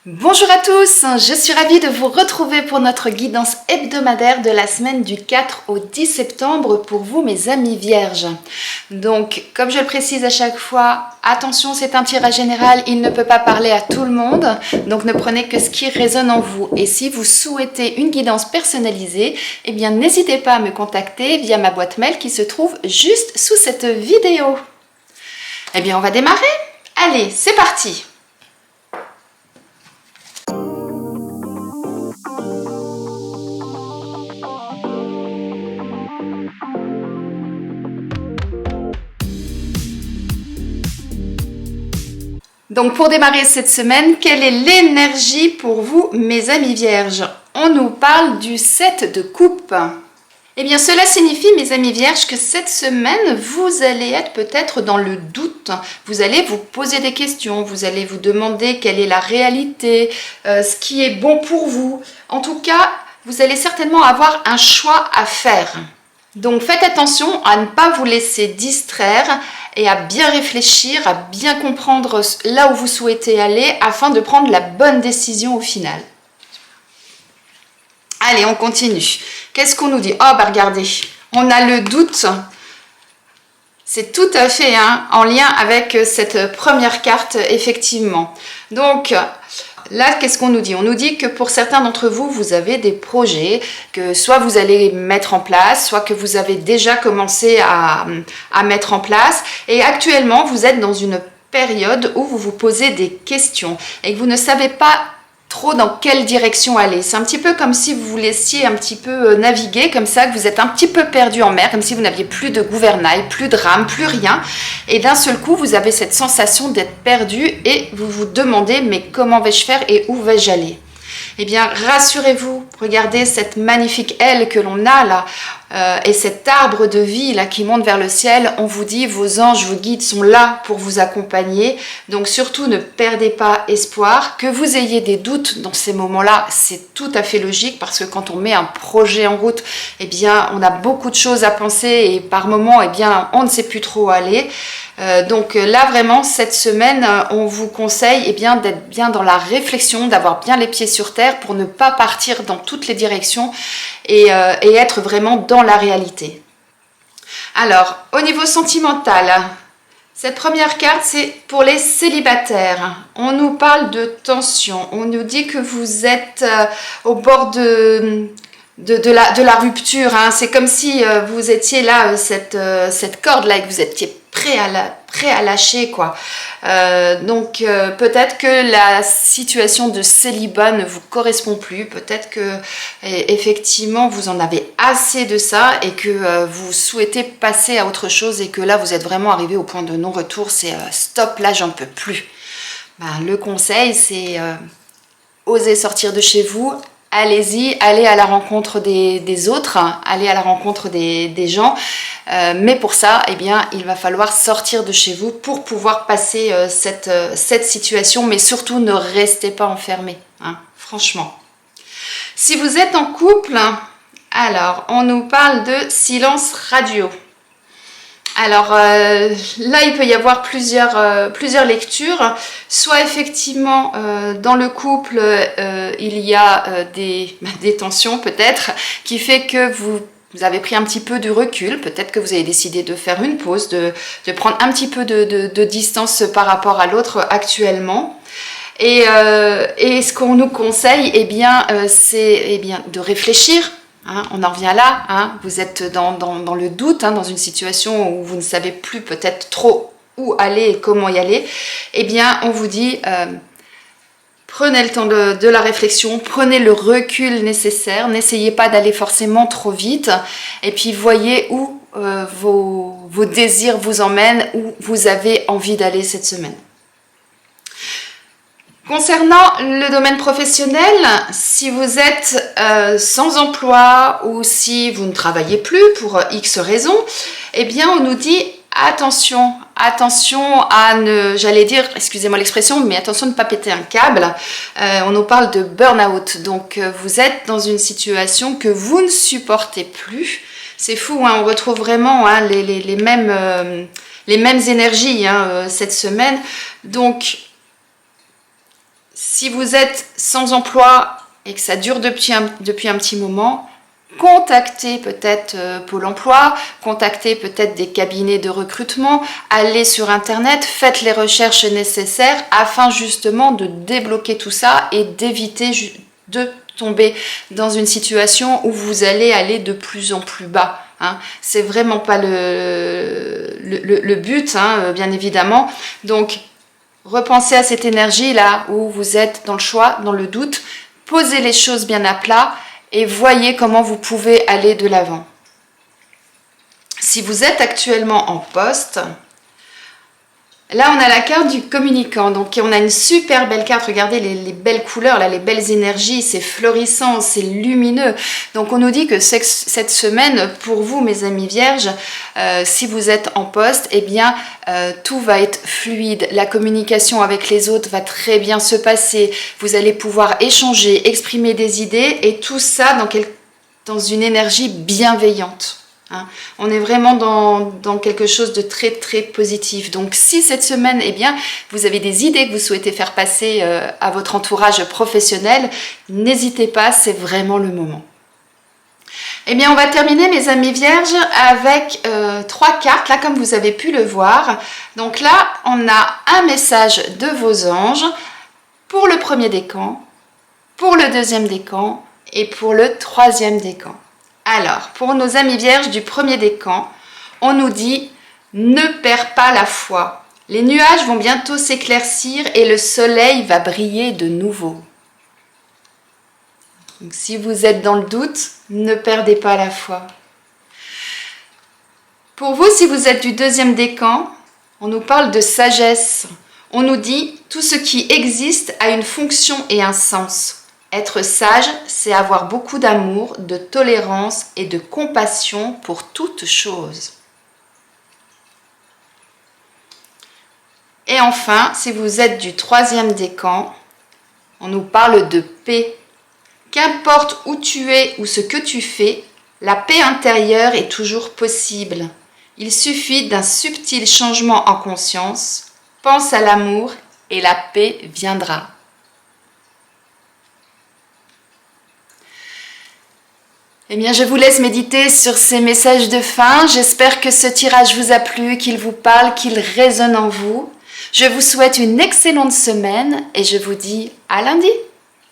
Bonjour à tous, je suis ravie de vous retrouver pour notre guidance hebdomadaire de la semaine du 4 au 10 septembre pour vous mes amis vierges. Donc comme je le précise à chaque fois, attention, c'est un tirage général, il ne peut pas parler à tout le monde, donc ne prenez que ce qui résonne en vous. Et si vous souhaitez une guidance personnalisée, eh bien n'hésitez pas à me contacter via ma boîte mail qui se trouve juste sous cette vidéo. Eh bien on va démarrer. Allez, c'est parti! Donc pour démarrer cette semaine, quelle est l'énergie pour vous mes amis vierges? On nous parle du 7 de coupe. Eh bien cela signifie mes amis vierges que cette semaine vous allez être peut-être dans le doute. Vous allez vous poser des questions, vous allez vous demander quelle est la réalité, ce qui est bon pour vous. En tout cas, vous allez certainement avoir un choix à faire. Donc faites attention à ne pas vous laisser distraire et à bien réfléchir, à bien comprendre là où vous souhaitez aller afin de prendre la bonne décision au final. Allez, on continue. Qu'est-ce qu'on nous dit? Oh, bah regardez, on a le doute. C'est tout à fait en lien avec cette première carte, effectivement. Donc, là, qu'est-ce qu'on nous dit? On nous dit que pour certains d'entre vous, vous avez des projets que soit vous allez mettre en place, soit que vous avez déjà commencé à mettre en place. Et actuellement, vous êtes dans une période où vous vous posez des questions et que vous ne savez pas trop dans quelle direction aller. C'est un petit peu comme si vous vous laissiez un petit peu naviguer, comme ça, que vous êtes un petit peu perdu en mer, comme si vous n'aviez plus de gouvernail, plus de rame, plus rien. Et d'un seul coup, vous avez cette sensation d'être perdu et vous vous demandez, mais comment vais-je faire et où vais-je aller? Eh bien, rassurez-vous, regardez cette magnifique aile que l'on a là et cet arbre de vie là qui monte vers le ciel. On vous dit, vos anges, vos guides sont là pour vous accompagner. Donc surtout, ne perdez pas espoir. Que vous ayez des doutes dans ces moments-là, c'est tout à fait logique parce que quand on met un projet en route, eh bien, on a beaucoup de choses à penser et par moments, eh bien, on ne sait plus trop où aller. Donc là vraiment cette semaine on vous conseille eh bien d'être bien dans la réflexion, d'avoir bien les pieds sur terre pour ne pas partir dans toutes les directions et être vraiment dans la réalité. Alors au niveau sentimental, cette première carte c'est pour les célibataires. On nous parle de tension, on nous dit que vous êtes au bord de la rupture, c'est comme si vous étiez là, cette corde là et que vous étiez prêt à lâcher quoi. Donc peut-être que la situation de célibat ne vous correspond plus, peut-être que effectivement vous en avez assez de ça et que vous souhaitez passer à autre chose et que là vous êtes vraiment arrivé au point de non-retour, c'est stop, là j'en peux plus. Le conseil c'est oser sortir de chez vous. Allez-y, allez à la rencontre des autres, allez à la rencontre des gens. Mais pour ça, eh bien, il va falloir sortir de chez vous pour pouvoir passer cette situation. Mais surtout, ne restez pas enfermés, franchement. Si vous êtes en couple, alors, on nous parle de silence radio. Alors là, il peut y avoir plusieurs lectures. Soit effectivement, dans le couple, il y a des tensions peut-être, qui fait que vous avez pris un petit peu de recul. Peut-être que vous avez décidé de faire une pause, de prendre un petit peu de distance par rapport à l'autre actuellement. Et ce qu'on nous conseille, eh bien, c'est de réfléchir. On en revient là, vous êtes dans le doute, dans une situation où vous ne savez plus peut-être trop où aller et comment y aller. Eh bien, on vous dit, prenez le temps de la réflexion, prenez le recul nécessaire, n'essayez pas d'aller forcément trop vite, et puis voyez où vos désirs vous emmènent, où vous avez envie d'aller cette semaine. Concernant le domaine professionnel, si vous êtes sans emploi ou si vous ne travaillez plus pour X raisons, eh bien on nous dit attention à ne, j'allais dire, excusez-moi l'expression, mais attention de ne pas péter un câble. On nous parle de burn-out, donc vous êtes dans une situation que vous ne supportez plus. C'est fou, on retrouve vraiment les mêmes énergies cette semaine. Donc Si vous êtes sans emploi et que ça dure depuis un petit moment, contactez peut-être Pôle emploi, contactez peut-être des cabinets de recrutement, allez sur internet, faites les recherches nécessaires afin justement de débloquer tout ça et d'éviter de tomber dans une situation où vous allez aller de plus en plus bas. Hein. C'est vraiment pas le but, hein, bien évidemment. Donc, repensez à cette énergie-là où vous êtes dans le choix, dans le doute. Posez les choses bien à plat et voyez comment vous pouvez aller de l'avant. Si vous êtes actuellement en poste, là on a la carte du communicant. Donc on a une super belle carte. Regardez les belles couleurs, là, les belles énergies. C'est florissant, c'est lumineux. Donc on nous dit que cette semaine, pour vous mes amis vierges, si vous êtes en poste, eh bien tout va être fluide. La communication avec les autres va très bien se passer. Vous allez pouvoir échanger, exprimer des idées et tout ça dans une énergie bienveillante. Hein. On est vraiment dans quelque chose de très très positif. Donc si cette semaine, eh bien, vous avez des idées que vous souhaitez faire passer à votre entourage professionnel, n'hésitez pas, c'est vraiment le moment. Eh bien, on va terminer, mes amis vierges, avec 3 cartes, là, comme vous avez pu le voir. Donc là, on a un message de vos anges pour le premier décan, pour le deuxième décan et pour le troisième décan. Alors, pour nos amis vierges du premier décan, on nous dit « Ne perds pas la foi. Les nuages vont bientôt s'éclaircir et le soleil va briller de nouveau. » Donc, si vous êtes dans le doute, ne perdez pas la foi. Pour vous, si vous êtes du deuxième décan, on nous parle de sagesse. On nous dit « Tout ce qui existe a une fonction et un sens. » Être sage, c'est avoir beaucoup d'amour, de tolérance et de compassion pour toute chose. Et enfin, si vous êtes du troisième décan, on nous parle de paix. Qu'importe où tu es ou ce que tu fais, la paix intérieure est toujours possible. Il suffit d'un subtil changement en conscience. Pense à l'amour et la paix viendra. Eh bien, je vous laisse méditer sur ces messages de fin. J'espère que ce tirage vous a plu, qu'il vous parle, qu'il résonne en vous. Je vous souhaite une excellente semaine et je vous dis à lundi.